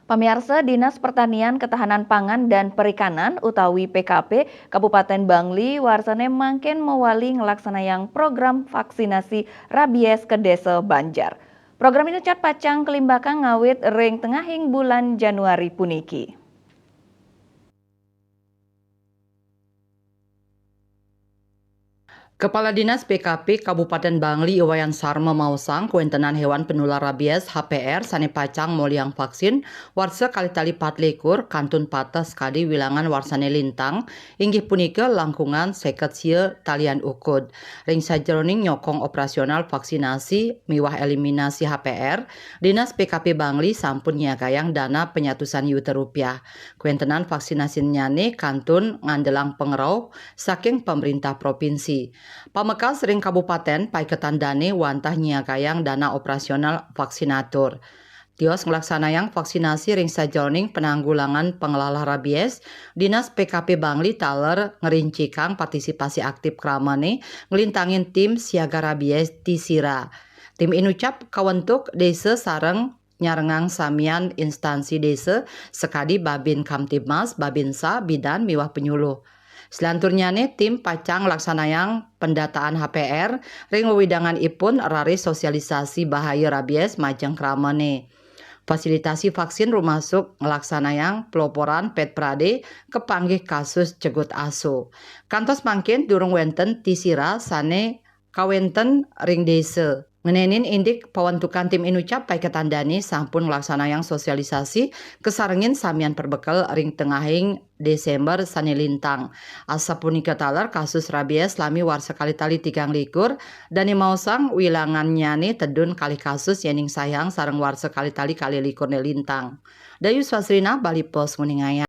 Pamirsa Dinas Pertanian Ketahanan Pangan dan Perikanan utawi PKP Kabupaten Bangli warsane mangken mewali ngelaksanakan program vaksinasi rabies ke desa Banjar. Program ini cat pacang kelimbakan ngawit ring tengahing bulan Januari puniki. Kepala Dinas PKP Kabupaten Bangli Iwayan Sarma mausang kuentenan hewan penular rabies HPR sane pacang moliang vaksin warsa kali-tali 4 kantun patas kadi wilangan warsane lintang inggih punika langkungan seket sieu talian ukud ring sajroning nyokong operasional vaksinasi miwah eliminasi HPR Dinas PKP Bangli sampun nyiagayang dana penyatusan yuta rupiah kuentenan vaksinasi nyane kantun ngandelang pengerau saking pemerintah provinsi. Pamekas ring kabupaten paiketan dane wantah nyiagayang dana operasional vaksinator. Tios ngelaksanayang vaksinasi ring sajroning penanggulangan pengelola rabies, Dinas PKP Bangli taler ngerincikang partisipasi aktif kramane ngelintangin tim siaga rabies Tisira. Tim inucap kawentuk desa sareng nyarengang samian instansi desa sekadi Babin Kamtibmas, Babinsa, Bidan, miwah penyuluh. Selanturnyane tim pacang laksanayang pendataan HPR ring wewidangan ipun rari sosialisasi bahaya rabies majeng kramane. Fasilitasi vaksin rumasuk ngelaksanayang peloporan petprade kepanggih kasus cegut asu. Kantos mangkin durung wenten tisira sane kawenten ring desa. Ngenenin indik pawantukan tim inucap paiketan dani sampun ngelaksanayang sosialisasi kesarengin samian perbekal ring tengahing Desember sane lintang. Asa punika taler kasus rabies lami warsa kali tali 3 dani mausang wilangan nyane tedun kali kasus yening sayang sareng warsa kali tali kali likur lintang. Dayu Swasrina Bali Pos Nguningaya.